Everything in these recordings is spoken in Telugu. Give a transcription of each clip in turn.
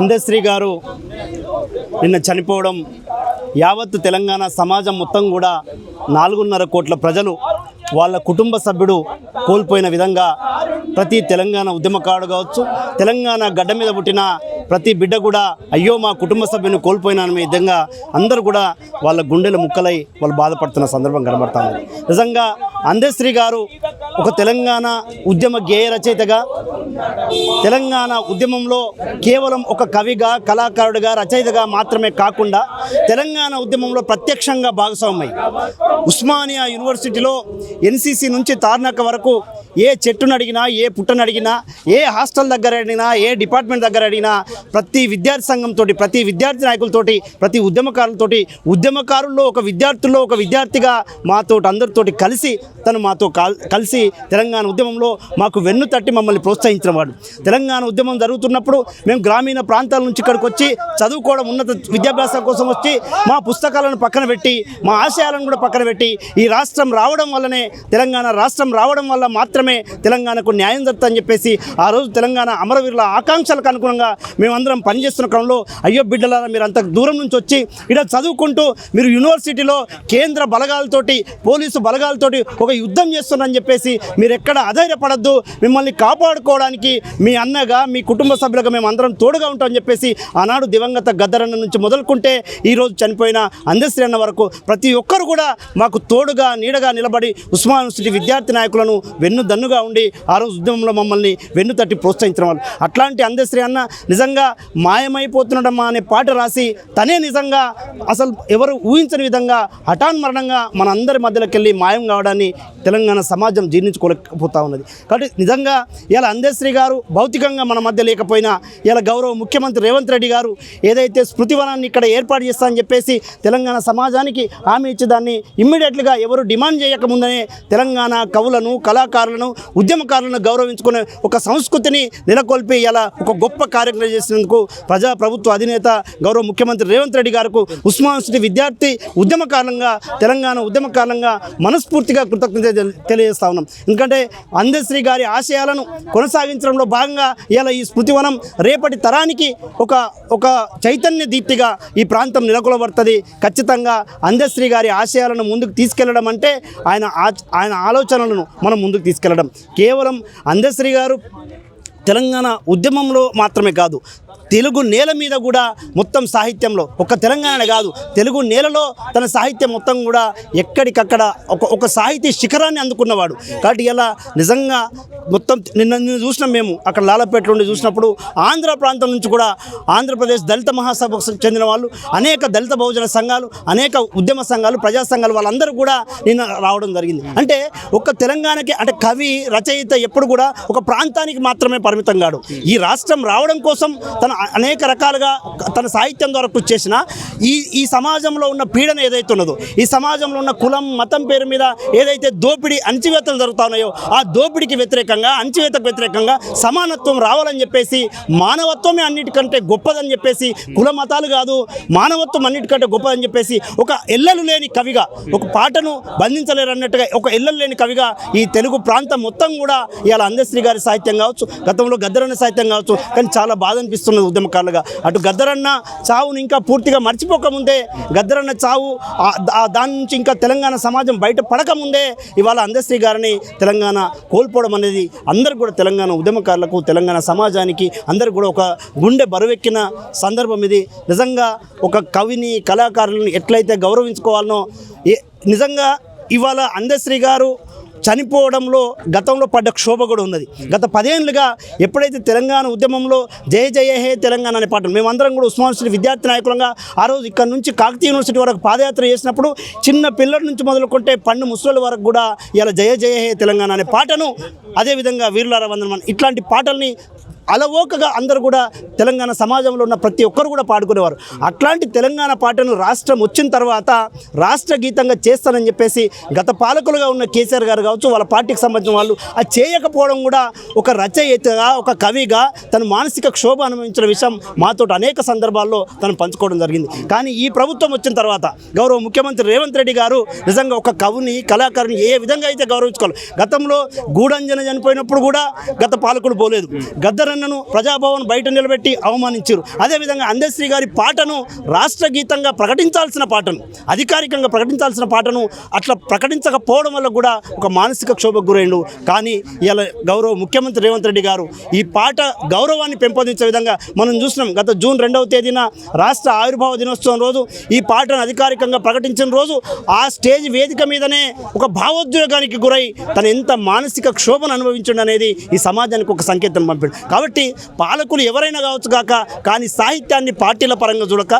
అందశ్రీ గారు నిన్న చనిపోవడం యావత్ తెలంగాణ సమాజం మొత్తం కూడా 4.5 కోట్ల ప్రజలు వాళ్ళ కుటుంబ సభ్యుడు కోల్పోయిన విధంగా ప్రతి తెలంగాణ ఉద్యమకారుడు కావచ్చు, తెలంగాణ గడ్డ మీద పుట్టిన ప్రతి బిడ్డ కూడా అయ్యో మా కుటుంబ సభ్యుని కోల్పోయినాననే విధంగా అందరూ కూడా వాళ్ళ గుండెల ముక్కలై వాళ్ళు బాధపడుతున్న సందర్భం కనబడుతుంది. నిజంగా అందశ్రీ గారు ఒక తెలంగాణ ఉద్యమ గేయ రచయితగా, తెలంగాణ ఉద్యమంలో కేవలం ఒక కవిగా, కళాకారుడిగా, రచయితగా మాత్రమే కాకుండా తెలంగాణ ఉద్యమంలో ప్రత్యక్షంగా భాగస్వామ్యమై ఉస్మానియా యూనివర్సిటీలో ఎన్సీసీ నుంచి తార్నాక వరకు ఏ చెట్టును అడిగినా, ఏ పుట్టను అడిగినా, ఏ హాస్టల్ దగ్గర అడిగినా, ఏ డిపార్ట్మెంట్ దగ్గర అడిగినా ప్రతి విద్యార్థి సంఘంతో, ప్రతి విద్యార్థి నాయకులతోటి, ప్రతి ఉద్యమకారులతోటి, ఉద్యమకారుల్లో ఒక విద్యార్థుల్లో ఒక విద్యార్థిగా మాతో అందరితోటి కలిసి తను మాతో కలిసి తెలంగాణ ఉద్యమంలో మాకు వెన్ను తట్టి మమ్మల్ని ప్రోత్సహించిన వాడు. తెలంగాణ ఉద్యమం జరుగుతున్నప్పుడు మేము గ్రామీణ ప్రాంతాల నుంచి ఇక్కడికి వచ్చి చదువుకోవడం, ఉన్నత విద్యాభ్యాసం కోసం వచ్చి మా పుస్తకాలను పక్కన పెట్టి, మా ఆశయాలను కూడా పక్కన పెట్టి ఈ రాష్ట్రం రావడం వల్లనే, తెలంగాణ రాష్ట్రం రావడం వల్ల మాత్రమే తెలంగాణకు న్యాయం జరుగుతుందని చెప్పేసి ఆ రోజు తెలంగాణ అమరవీరుల ఆకాంక్షలకు అనుగుణంగా మేమందరం పనిచేస్తున్న క్రమంలో అయ్యో బిడ్డలారా మీరు అంత దూరం నుంచి వచ్చి ఇక్కడ చదువుకుంటూ మీరు యూనివర్సిటీలో కేంద్ర బలగాలతోటి, పోలీసు బలగాలతోటి ఒక యుద్ధం చేస్తున్నారని చెప్పేసి మీరు ఎక్కడ అధైర్యపడద్దు, మిమ్మల్ని కాపాడుకోవడానికి మీ అన్నగా, మీ కుటుంబ సభ్యులుగా మేము అందరం తోడుగా ఉంటామని చెప్పేసి ఆనాడు దివంగత గద్దరన్న నుంచి మొదలుకుంటే ఈరోజు చనిపోయిన అందశ్రీ అన్న వరకు ప్రతి ఒక్కరు కూడా మాకు తోడుగా, నీడగా నిలబడి ఉస్మానియా యూనివర్సిటీ విద్యార్థి నాయకులను వెన్నుదన్నుగా ఉండి ఆ రోజు ఉద్యమంలో మమ్మల్ని వెన్ను తట్టి ప్రోత్సహించిన వాళ్ళు. అట్లాంటి అందశ్రీ అన్న నిజంగా మాయమైపోతున్నాడమ్మా అనే పాట రాసి తనే నిజంగా అసలు ఎవరు ఊహించని విధంగా హఠాన్మరణంగా మన అందరి మధ్యలోకి వెళ్ళి మాయం కావడాన్ని తెలంగాణ సమాజం జీర్ణించుకోలేకపోతా ఉన్నది. కాబట్టి నిజంగా ఇలా అందశ్రీ గారు భౌతికంగా మన మధ్య లేకపోయినా ఇలా గౌరవ ముఖ్యమంత్రి రేవంత్ రెడ్డి గారు ఏదైతే స్మృతివనాన్ని ఇక్కడ ఏర్పాటు చేస్తామని చెప్పేసి తెలంగాణ సమాజానికి హామీ ఇచ్చి దాన్ని ఇమ్మీడియట్గా ఎవరు డిమాండ్ చేయకముందనే తెలంగాణ కవులను, కళాకారులను, ఉద్యమకారులను గౌరవించుకునే ఒక సంస్కృతిని నెలకొల్పి ఇలా ఒక గొప్ప కార్యక్రమం చేసినందుకు ప్రజాప్రభుత్వ అధినేత గౌరవ ముఖ్యమంత్రి రేవంత్ రెడ్డి గారికి ఉస్మానియా యూనివర్సిటీ విద్యార్థి ఉద్యమకారులంగా, తెలంగాణ ఉద్యమకారులంగా మనస్ఫూర్తిగా కృతజ్ఞత తెలియజేస్తా ఉన్నాం. ఎందుకంటే అందశ్రీ గారి ఆశయాలను కొనసాగించడంలో భాగంగా ఇలా ఈ స్మృతివనం రేపటి తరానికి ఒక చైతన్య దీప్తిగా ఈ ప్రాంతం నెలకొల్పబడుతుంది. ఖచ్చితంగా అందశ్రీ గారి ఆశయాలను ముందుకు తీసుకెళ్లడం అంటే ఆయన ఆలోచనలను మనం ముందుకు తీసుకెళ్లడం. కేవలం అందశ్రీ గారు తెలంగాణ ఉద్యమంలో మాత్రమే కాదు, తెలుగు నేల మీద కూడా మొత్తం సాహిత్యంలో, ఒక్క తెలంగాణనే కాదు తెలుగు నేలలో తన సాహిత్యం మొత్తం కూడా ఎక్కడికక్కడ ఒక సాహితీ శిఖరాన్ని అందుకున్నవాడు. కాబట్టి ఇలా నిజంగా మొత్తం నిన్న చూసినాం మేము అక్కడ లాలపేట నుండి చూసినప్పుడు ఆంధ్ర ప్రాంతం నుంచి కూడా ఆంధ్రప్రదేశ్ దళిత మహాసభకు చెందిన వాళ్ళు, అనేక దళిత బహుజన సంఘాలు, అనేక ఉద్యమ సంఘాలు, ప్రజా సంఘాలు వాళ్ళందరూ కూడా నిన్న రావడం జరిగింది. అంటే ఒక్క తెలంగాణకి, అంటే కవి, రచయిత ఎప్పుడు కూడా ఒక ప్రాంతానికి మాత్రమే పరిమితం కాడు. ఈ రాష్ట్రం రావడం కోసం తన అనేక రకాలుగా తన సాహిత్యం ద్వారా కృషి చేసిన ఈ సమాజంలో ఉన్న పీడన ఏదైతే ఉన్నదో, ఈ సమాజంలో ఉన్న కులం, మతం పేరు మీద ఏదైతే దోపిడీ, అణచివేతలు జరుగుతున్నాయో ఆ దోపిడీకి వ్యతిరేకంగా, అణచివేతకు వ్యతిరేకంగా సమానత్వం రావాలని చెప్పేసి, మానవత్వమే అన్నిటికంటే గొప్పదని చెప్పేసి, కుల మతాలు కాదు మానవత్వం అన్నిటికంటే గొప్పదని చెప్పేసి ఒక ఎల్లలు లేని కవిగా, ఒక పాటను బంధించలేరు అన్నట్టుగా ఒక ఎల్లలు లేని కవిగా ఈ తెలుగు ప్రాంతం మొత్తం కూడా ఇవాళ అందశ్రీ గారి సాహిత్యం కావచ్చు, గతంలో గద్దరన్న సాహిత్యం కావచ్చు. కానీ చాలా బాధ అనిపిస్తున్నది ఉద్యమకారులుగా. అటు గద్దరన్న చావును ఇంకా పూర్తిగా మర్చిపోకముందే, గద్దరన్న చావు దాని నుంచి ఇంకా తెలంగాణ సమాజం బయట పడకముందే ఇవాళ అందశ్రీ గారిని తెలంగాణ కోల్పోవడం అనేది అందరూ కూడా తెలంగాణ ఉద్యమకారులకు, తెలంగాణ సమాజానికి అందరూ కూడా ఒక గుండె బరువెక్కిన సందర్భం ఇది. నిజంగా ఒక కవిని, కళాకారులను ఎట్లయితే గౌరవించుకోవాలనో నిజంగా ఇవాళ అందశ్రీ గారు చనిపోవడంలో గతంలో పడ్డ క్షోభ కూడా ఉన్నది. గత 10 ఏళ్ళుగా ఎప్పుడైతే తెలంగాణ ఉద్యమంలో జయ జయ హే తెలంగాణ అనే పాటలు మేమందరం కూడా ఉస్మానియా యూనివర్సిటీ విద్యార్థి నాయకులంగా ఆ రోజు ఇక్కడ నుంచి కాకతీయ యూనివర్సిటీ వరకు పాదయాత్ర చేసినప్పుడు చిన్న పిల్లల నుంచి మొదలుకుంటే పండు ముసలి వరకు కూడా ఇలా జయ జయ హే తెలంగాణ అనే పాటను, అదేవిధంగా వీరులారా వందనం ఇట్లాంటి పాటల్ని అలవోకగా అందరూ కూడా తెలంగాణ సమాజంలో ఉన్న ప్రతి ఒక్కరు కూడా పాడుకునేవారు. అట్లాంటి తెలంగాణ పాటను రాష్ట్రం వచ్చిన తర్వాత రాష్ట్ర గీతంగా చేస్తానని చెప్పేసి గత పాలకులుగా ఉన్న కేసీఆర్ గారు కావచ్చు, వాళ్ళ పార్టీకి సంబంధించిన వాళ్ళు అది చేయకపోవడం కూడా ఒక రచయితగా, ఒక కవిగా తను మానసిక క్షోభ అనుభవించిన విషయం మాతో అనేక సందర్భాల్లో తను పంచుకోవడం జరిగింది. కానీ ఈ ప్రభుత్వం వచ్చిన తర్వాత గౌరవ ముఖ్యమంత్రి రేవంత్ రెడ్డి గారు నిజంగా ఒక కవిని, కళాకారుని ఏ విధంగా అయితే గౌరవించుకోవాలి. గతంలో గూడంజన చనిపోయినప్పుడు కూడా గత పాలకులు పోలేదు, గద్దర కేసీఆర్ ప్రజాభవన్ బయట నిలబెట్టి అవమానించారు. అదేవిధంగా అందశ్రీ గారి పాటను రాష్ట్ర గీతంగా ప్రకటించాల్సిన పాటను, అధికారికంగా ప్రకటించాల్సిన పాటను అట్లా ప్రకటించకపోవడం వల్ల కూడా ఒక మానసిక క్షోభకు గురైండు. కానీ ఇలా గౌరవ ముఖ్యమంత్రి రేవంత్ రెడ్డి గారు ఈ పాట గౌరవాన్ని పెంపొందించే విధంగా మనం చూసినాం. గత జూన్ 2వ తేదీన రాష్ట్ర ఆవిర్భావ దినోత్సవం రోజు ఈ పాటను అధికారికంగా ప్రకటించిన రోజు ఆ స్టేజ్ వేదిక మీదనే ఒక భావోద్వేగానికి గురై తను ఎంత మానసిక క్షోభను అనుభవించండి అనేది ఈ సమాజానికి ఒక సంకేతం పంపాడు. కాబట్టి పాలకులు ఎవరైనా కావచ్చు కాక, కానీ సాహిత్యాన్ని పార్టీల పరంగా చూడక,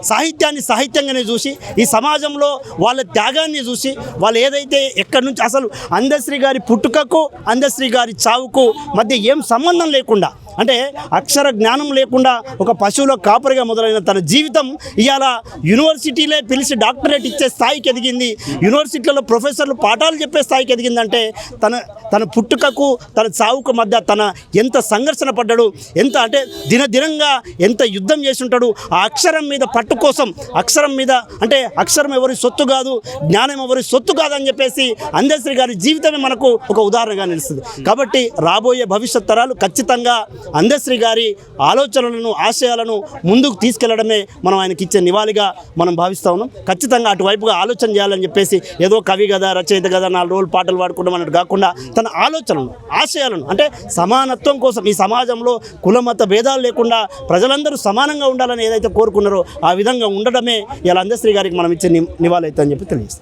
సాహిత్యాన్ని సాహిత్యంగానే చూసి, ఈ సమాజంలో వాళ్ళ త్యాగాన్ని చూసి, వాళ్ళు ఏదైతే ఎక్కడి నుంచి అసలు అందశ్రీ గారి పుట్టుకకు అందశ్రీ గారి చావుకు మధ్య ఏం సంబంధం లేకుండా, అంటే అక్షర జ్ఞానం లేకుండా ఒక పశువుల కాపరిగా మొదలైన తన జీవితం ఇవాళ యూనివర్సిటీలే పిలిచి డాక్టరేట్ ఇచ్చే స్థాయికి ఎదిగింది, యూనివర్సిటీలలో ప్రొఫెసర్లు పాఠాలు చెప్పే స్థాయికి ఎదిగిందంటే తన పుట్టుకకు తన చావుకు మధ్య తన ఎంత సంఘర్షణ పడ్డాడు, ఎంత అంటే దినదినంగా ఎంత యుద్ధం చేసి ఉంటాడు. ఆ అక్షరం మీద పట్టు కోసం, అక్షరం మీద అంటే అక్షరం ఎవరి సొత్తు కాదు, జ్ఞానం ఎవరి సొత్తు కాదని చెప్పేసి అందశ్రీ గారి జీవితమే మనకు ఒక ఉదాహరణగా నిలుస్తుంది. కాబట్టి రాబోయే భవిష్యత్ తరాలు ఖచ్చితంగా అందశ్రీ గారి ఆలోచనలను, ఆశయాలను ముందుకు తీసుకెళ్లడమే మనం ఆయనకి ఇచ్చే నివాళిగా మనం భావిస్తూ ఉన్నాం. ఖచ్చితంగా అటువైపుగా ఆలోచన చేయాలని చెప్పేసి ఏదో కవి కదా, రచయిత కదా, 4 రోజులు పాటలు పాడుకోవడం అన్నట్టు కాకుండా తన ఆలోచనలను, ఆశయాలను, అంటే సమానత్వం కోసం ఈ సమాజంలో కులమత భేదాలు లేకుండా ప్రజలందరూ సమానంగా ఉండాలని ఏదైతే కోరుకున్నారో ఆ విధంగా ఉండడమే ఇలా అందశ్రీ గారికి మనం ఇచ్చే నివాళి అయితే అని చెప్పి తెలియజేస్తాం.